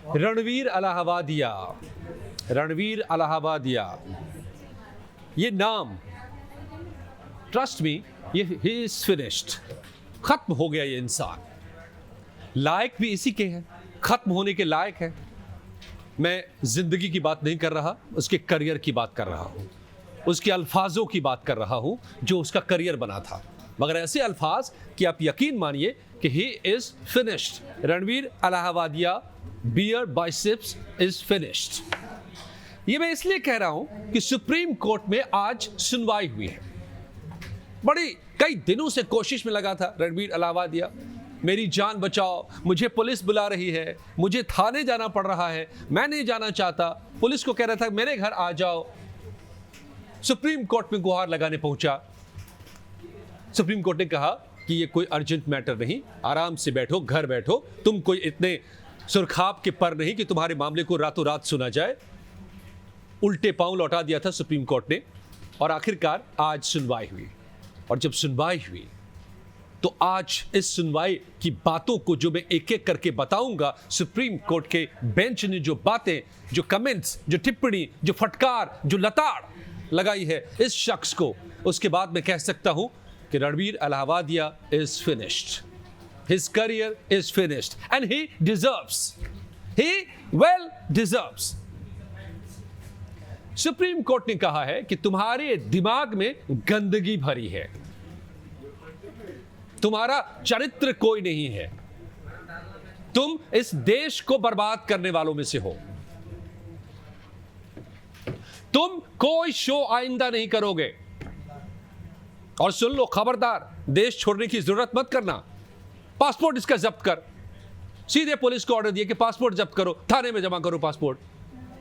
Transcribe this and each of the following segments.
रणवीर अलाहाबादिया, रणवीर अलाहाबादिया, ये नाम, trust me, ये ही इज फिनिश्ड, खत्म हो गया ये इंसान। लायक भी इसी के हैं, खत्म होने के लायक है। मैं जिंदगी की बात नहीं कर रहा, उसके करियर की बात कर रहा हूं, उसके अल्फाजों की बात कर रहा हूं जो उसका करियर बना था, मगर ऐसे अल्फाज कि आप यकीन मानिए कि he is finished. Ranveer Allahbadia beer biceps is finished. ये मैं इसलिए कह रहा हूं कि सुप्रीम कोर्ट में आज सुनवाई हुई है। बड़ी कई दिनों से कोशिश में लगा था रणवीर अलाहाबादिया, मेरी जान बचाओ, मुझे पुलिस बुला रही है, मुझे थाने जाना पड़ रहा है, मैं नहीं जाना चाहता। पुलिस को कह रहा था मेरे घर आ जाओ। सुप्रीम कोर्ट में गुहार लगाने पहुंचा। सुप्रीम कोर्ट ने कहा कि ये कोई अर्जेंट मैटर नहीं, आराम से बैठो, घर बैठो, तुम कोई इतने सुरखाब के पर नहीं कि तुम्हारे मामले को रातों रात सुना जाए। उल्टे पांव लौटा दिया था सुप्रीम कोर्ट ने और आखिरकार आज सुनवाई हुई। और जब सुनवाई हुई तो आज इस सुनवाई की बातों को जो मैं एक एक करके बताऊंगा, सुप्रीम कोर्ट के बेंच ने जो बातें, जो कमेंट्स, जो टिप्पणी, जो फटकार, जो लताड़ लगाई है इस शख्स को, उसके बाद मैं कह सकता हूं कि Ranveer Allahbadia is finished, his career is finished and he deserves, he well deserves. Supreme court ने कहा है कि तुम्हारे दिमाग में गंदगी भरी है, तुम्हारा चरित्र कोई नहीं है, तुम इस देश को बर्बाद करने वालों में से हो, तुम कोई शो आइंदा नहीं करोगे। और सुन लो, खबरदार, देश छोड़ने की जरूरत मत करना। पासपोर्ट इसका जब्त कर, सीधे पुलिस को ऑर्डर दिया कि पासपोर्ट जब्त करो, थाने में जमा करो पासपोर्ट।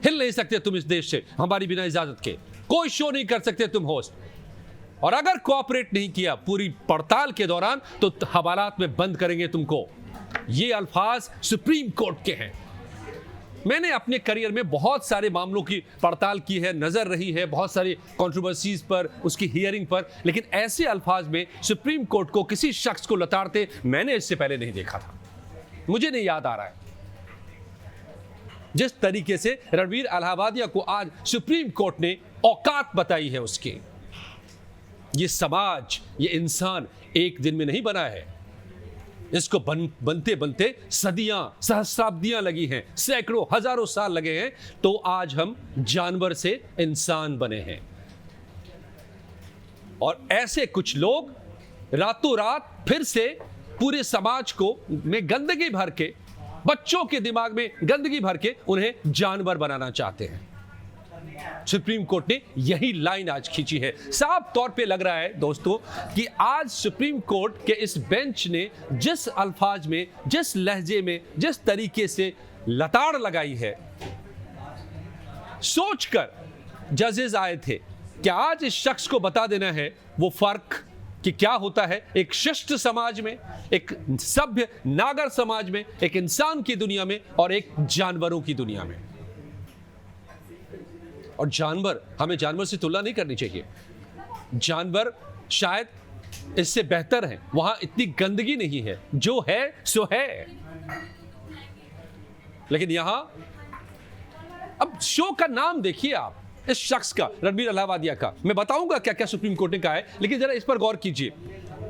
हिल नहीं सकते तुम इस देश से हमारी बिना इजाजत के, कोई शो नहीं कर सकते तुम होस्ट। और अगर कोऑपरेट नहीं किया पूरी पड़ताल के दौरान तो हवालात में बंद करेंगे तुमको। ये अल्फाज सुप्रीम कोर्ट के हैं। मैंने अपने करियर में बहुत सारे मामलों की पड़ताल की है, नजर रही है बहुत सारी कंट्रोवर्सीज पर, उसकी हियरिंग पर, लेकिन ऐसे अल्फाज में सुप्रीम कोर्ट को किसी शख्स को लताड़ते मैंने इससे पहले नहीं देखा था। मुझे नहीं याद आ रहा है जिस तरीके से रणवीर अलाहाबादिया को आज सुप्रीम कोर्ट ने औकात बताई है उसकी। ये समाज, ये इंसान एक दिन में नहीं बना है, इसको बनते बनते सदियां, सहस्राब्दियां लगी हैं, सैकड़ों, हजारों साल लगे हैं, तो आज हम जानवर से इंसान बने हैं। और ऐसे कुछ लोग रातों रात फिर से पूरे समाज को में गंदगी भर के, बच्चों के दिमाग में गंदगी भर के उन्हें जानवर बनाना चाहते हैं। सुप्रीम कोर्ट ने यही लाइन आज खींची है। साफ तौर पे लग रहा है दोस्तों कि आज सुप्रीम कोर्ट के इस बेंच ने जिस अल्फाज में, जिस लहजे में, जिस तरीके से लताड़ लगाई है, सोचकर जजेस आए थे कि आज इस शख्स को बता देना है वो फर्क कि क्या होता है एक शिष्ट समाज में, एक सभ्य नागर समाज में, एक इंसान की दुनिया में और एक जानवरों की दुनिया में। और जानवर, हमें जानवर से तुलना नहीं करनी चाहिए। जानवर शायद इससे बेहतर है, वहां इतनी गंदगी नहीं है, जो है सो है। लेकिन यहां अब शो का नाम देखिए आप, इस शख्स का, रणवीर अलाहाबादिया का। मैं बताऊंगा क्या क्या सुप्रीम कोर्ट ने कहा है, लेकिन जरा इस पर गौर कीजिए।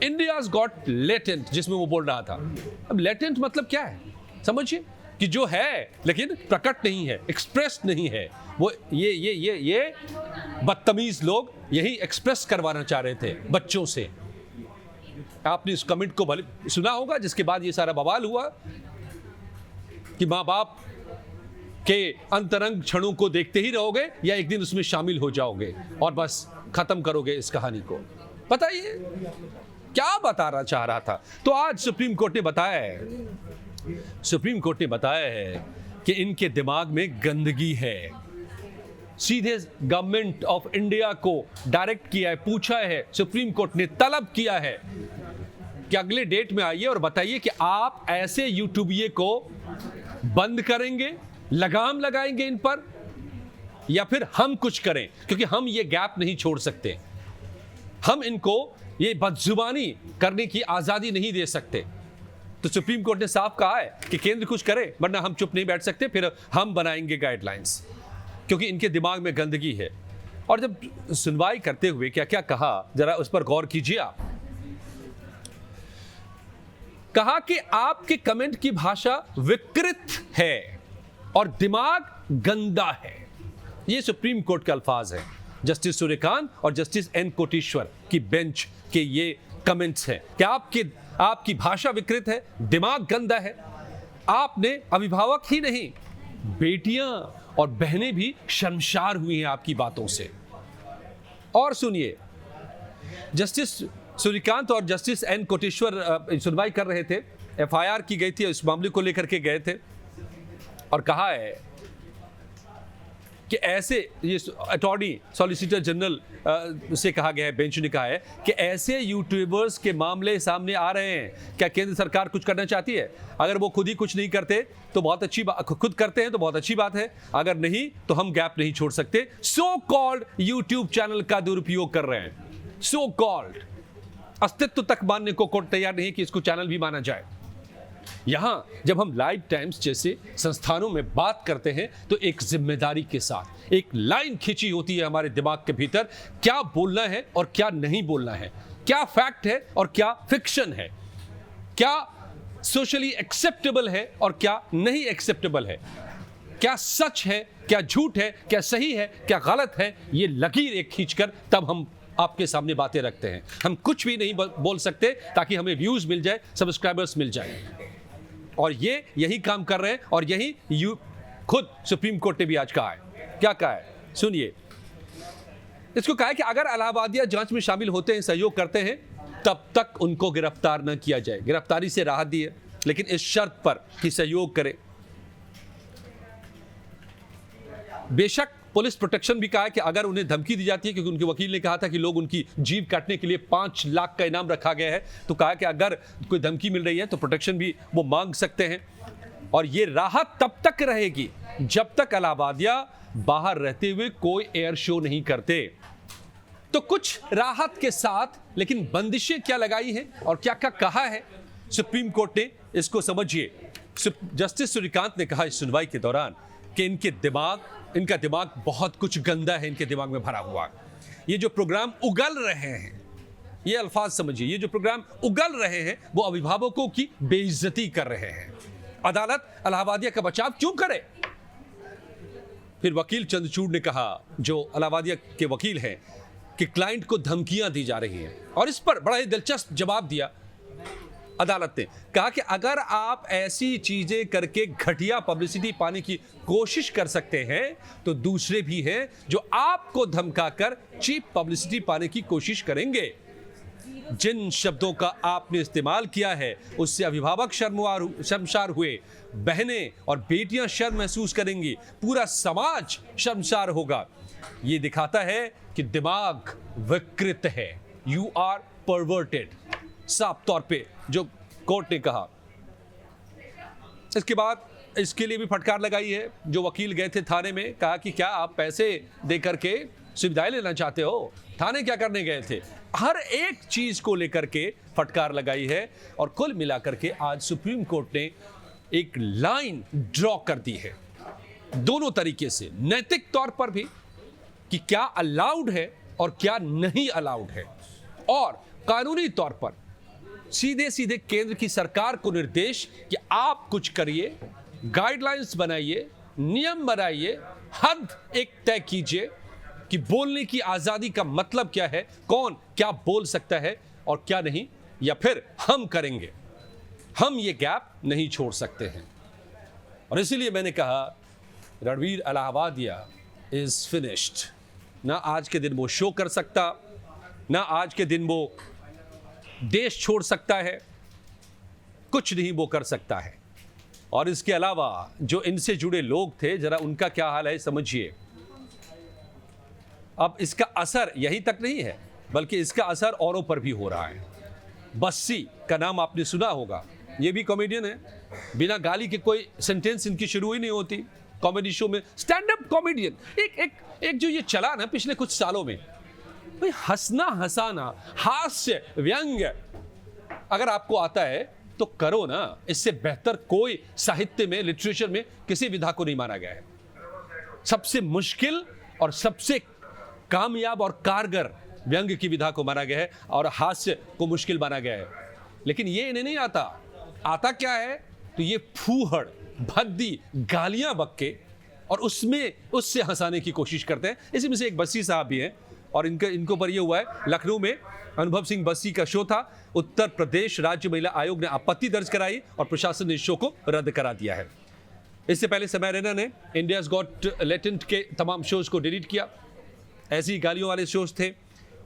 इंडियाज गॉट लेटेंट, जिसमें वो बोल रहा था। अब लेटेंट मतलब क्या है समझिए, कि जो है लेकिन प्रकट नहीं है, एक्सप्रेस नहीं है। वो ये बदतमीज लोग यही एक्सप्रेस करवाना चाह रहे थे बच्चों से। आपने इस कमेंट को भले सुना होगा, जिसके बाद ये सारा बवाल हुआ कि माँ बाप के अंतरंग क्षणों को देखते ही रहोगे या एक दिन उसमें शामिल हो जाओगे और बस खत्म करोगे इस कहानी को। बताइए क्या बताना चाह रहा था। तो आज सुप्रीम कोर्ट ने बताया है, सुप्रीम कोर्ट ने बताया है कि इनके दिमाग में गंदगी है। सीधे गवर्नमेंट ऑफ इंडिया को डायरेक्ट किया है, पूछा है, सुप्रीम कोर्ट ने तलब किया है कि अगले डेट में आइए और बताइए कि आप ऐसे यूट्यूबिये को बंद करेंगे, लगाम लगाएंगे इन पर, या फिर हम कुछ करें, क्योंकि हम ये गैप नहीं छोड़ सकते। हम इनको ये बदजुबानी करने की आजादी नहीं दे सकते। तो सुप्रीम कोर्ट ने साफ कहा है कि केंद्र कुछ करे, वरना हम चुप नहीं बैठ सकते, फिर हम बनाएंगे गाइडलाइंस, क्योंकि इनके दिमाग में गंदगी है। और जब सुनवाई करते हुए क्या क्या कहा, जरा उस पर गौर कीजिए आप। कहा कि आपके कमेंट की भाषा विकृत है और दिमाग गंदा है। ये सुप्रीम कोर्ट के अल्फाज हैं, जस्टिस सूर्यकांत और जस्टिस एन कोटेश्वर की बेंच के ये कमेंट्स हैं कि आपकी भाषा विकृत है, दिमाग गंदा है। आपने अभिभावक ही नहीं, बेटियां और बहनें भी शर्मसार हुई हैं आपकी बातों से। और सुनिए, जस्टिस सूर्यकांत और जस्टिस एन कोटेश्वर सुनवाई कर रहे थे, एफआईआर की गई थी, इस मामले को लेकर के गए थे और कहा है कि ऐसे, ये अटॉर्नी सॉलिसिटर जनरल से कहा गया है, बेंच ने कहा है कि ऐसे यूट्यूबर्स के मामले सामने आ रहे हैं, क्या केंद्र सरकार कुछ करना चाहती है? अगर वो खुद ही कुछ नहीं करते तो बहुत अच्छी बात, खुद करते हैं तो बहुत अच्छी बात है, अगर नहीं तो हम गैप नहीं छोड़ सकते। सो कॉल्ड यूट्यूब चैनल का दुरुपयोग कर रहे हैं, सो कॉल्ड, अस्तित्व तक मानने को कोर्ट तैयार नहीं कि इसको चैनल भी माना जाए। यहां जब हम लाइव टाइम्स जैसे संस्थानों में बात करते हैं तो एक जिम्मेदारी के साथ एक लाइन खींची होती है हमारे दिमाग के भीतर, क्या बोलना है और क्या नहीं बोलना है, क्या फैक्ट है और क्या फिक्शन है, क्या सोशली एक्सेप्टेबल है और क्या नहीं एक्सेप्टेबल है, क्या सच है, क्या झूठ है, क्या सही है, क्या गलत है। ये लकीर एक खींचकर तब हम आपके सामने बातें रखते हैं। हम कुछ भी नहीं बोल सकते ताकि हमें व्यूज मिल जाए, सब्सक्राइबर्स मिल जाए, और ये यही काम कर रहे हैं। और यही खुद सुप्रीम कोर्ट ने भी आज कहा है। क्या कहा है सुनिए, इसको कहा है कि अगर इलाहाबादिया जांच में शामिल होते हैं, सहयोग करते हैं, तब तक उनको गिरफ्तार न किया जाए। गिरफ्तारी से राहत दी है, लेकिन इस शर्त पर कि सहयोग करे। बेशक पुलिस प्रोटेक्शन भी कहा है कि अगर उन्हें धमकी दी जाती है, क्योंकि उनके वकील ने कहा था कि लोग उनकी जीभ काटने के लिए 5 लाख का इनाम रखा गया है, तो कहा कि अगर कोई धमकी मिल रही है तो प्रोटेक्शन भी वो मांग सकते हैं। और ये राहत तब तक रहेगी जब तक इलाहाबादिया बाहर रहते हुए कोई एयर शो नहीं करते। तो कुछ राहत के साथ, लेकिन बंदिशें क्या लगाई हैं और क्या क्या कहा है सुप्रीम कोर्ट ने, इसको समझिए। जस्टिस सूर्यकांत ने कहा इस सुनवाई के दौरान कि इनका दिमाग बहुत कुछ गंदा है, इनके दिमाग में भरा हुआ। ये जो प्रोग्राम उगल रहे हैं, ये अल्फाज समझिए, ये जो प्रोग्राम उगल रहे हैं वो अभिभावकों की बेइज्जती कर रहे हैं। अदालत इलाहाबादिया का बचाव क्यों करे? फिर वकील चंद्रचूड़ ने कहा, जो इलाहाबादिया के वकील हैं, कि क्लाइंट को धमकियां दी जा रही हैं। और इस पर बड़ा ही दिलचस्प जवाब दिया अदालत ने। कहा कि अगर आप ऐसी चीजें करके घटिया पब्लिसिटी पाने की कोशिश कर सकते हैं, तो दूसरे भी हैं जो आपको धमकाकर चीप पब्लिसिटी पाने की कोशिश करेंगे। जिन शब्दों का आपने इस्तेमाल किया है उससे अभिभावक शर्मसार हुए, बहनें और बेटियां शर्म महसूस करेंगी, पूरा समाज शर्मसार होगा। यह दिखाता है कि दिमाग विकृत है, यू आर परवर्टेड, साफ तौर पे जो कोर्ट ने कहा। इसके बाद इसके लिए भी फटकार लगाई है जो वकील गए थे थाने में। कहा कि क्या आप पैसे दे करके सुविधाएं लेना चाहते हो? थाने क्या करने गए थे? हर एक चीज को लेकर के फटकार लगाई है। और कुल मिलाकर के आज सुप्रीम कोर्ट ने एक लाइन ड्रॉ कर दी है, दोनों तरीके से, नैतिक तौर पर भी कि क्या अलाउड है और क्या नहीं अलाउड है, और कानूनी तौर पर सीधे सीधे केंद्र की सरकार को निर्देश कि आप कुछ करिए, गाइडलाइंस बनाइए, नियम बनाइए, हद एक तय कीजिए कि बोलने की आजादी का मतलब क्या है, कौन क्या बोल सकता है और क्या नहीं, या फिर हम करेंगे। हम ये गैप नहीं छोड़ सकते हैं। और इसीलिए मैंने कहा रणवीर इलाहाबादिया इज फिनिश्ड। ना आज के दिन वो शो कर सकता, ना आज के दिन वो देश छोड़ सकता है, कुछ नहीं वो कर सकता है। और इसके अलावा जो इनसे जुड़े लोग थे, जरा उनका क्या हाल है समझिए। अब इसका असर यही तक नहीं है, बल्कि इसका असर औरों पर भी हो रहा है। बस्सी का नाम आपने सुना होगा, ये भी कॉमेडियन है। बिना गाली के कोई सेंटेंस इनकी शुरू ही नहीं होती कॉमेडी शो में। स्टैंड अप कॉमेडियन एक जो ये चला ना पिछले कुछ सालों में, भाई हंसना, हंसाना, हास्य, व्यंग्य अगर आपको आता है तो करो ना, इससे बेहतर कोई साहित्य में, लिटरेचर में किसी विधा को नहीं माना गया है। सबसे मुश्किल और सबसे कामयाब और कारगर व्यंग्य की विधा को माना गया है और हास्य को मुश्किल माना गया है। लेकिन ये इन्हें नहीं आता। आता क्या है? तो ये फूहड़, भद्दी, गालियां बक के और उससे हंसाने की कोशिश करते हैं। इसी में से एक बस्सी साहब भी हैं और इनको पर ये हुआ है, लखनऊ में अनुभव सिंह बस्सी का शो था। उत्तर प्रदेश राज्य महिला आयोग ने आपत्ति दर्ज कराई और प्रशासन ने इस शो को रद्द करा दिया है। इससे पहले समय रैना ने इंडियाज गॉट टैलेंट के तमाम शोज को डिलीट किया, ऐसी गालियों वाले शोज थे।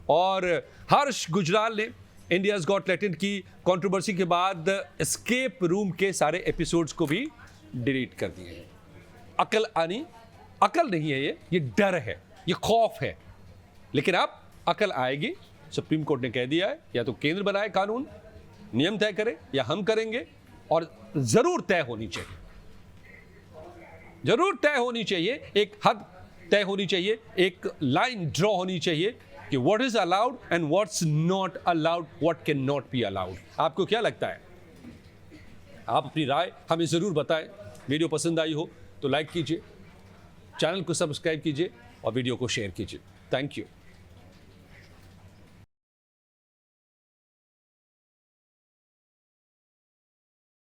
और हर्ष गुजराल ने इंडियाज गॉट टैलेंट की कंट्रोवर्सी के बाद एस्केप रूम के सारे एपिसोड्स को भी डिलीट कर दिए हैं। अकल आनी, अकल नहीं है ये डर है, ये खौफ है। लेकिन अब अकल आएगी। सुप्रीम कोर्ट ने कह दिया है, या तो केंद्र बनाए कानून, नियम तय करे, या हम करेंगे। और जरूर तय होनी चाहिए, जरूर तय होनी चाहिए, एक हद तय होनी चाहिए, एक लाइन ड्रॉ होनी चाहिए कि what is allowed and what's not allowed, what can not be allowed. आपको क्या लगता है? आप अपनी राय हमें जरूर बताएं। वीडियो पसंद आई हो तो लाइक कीजिए, चैनल को सब्सक्राइब कीजिए और वीडियो को शेयर कीजिए। Thank you.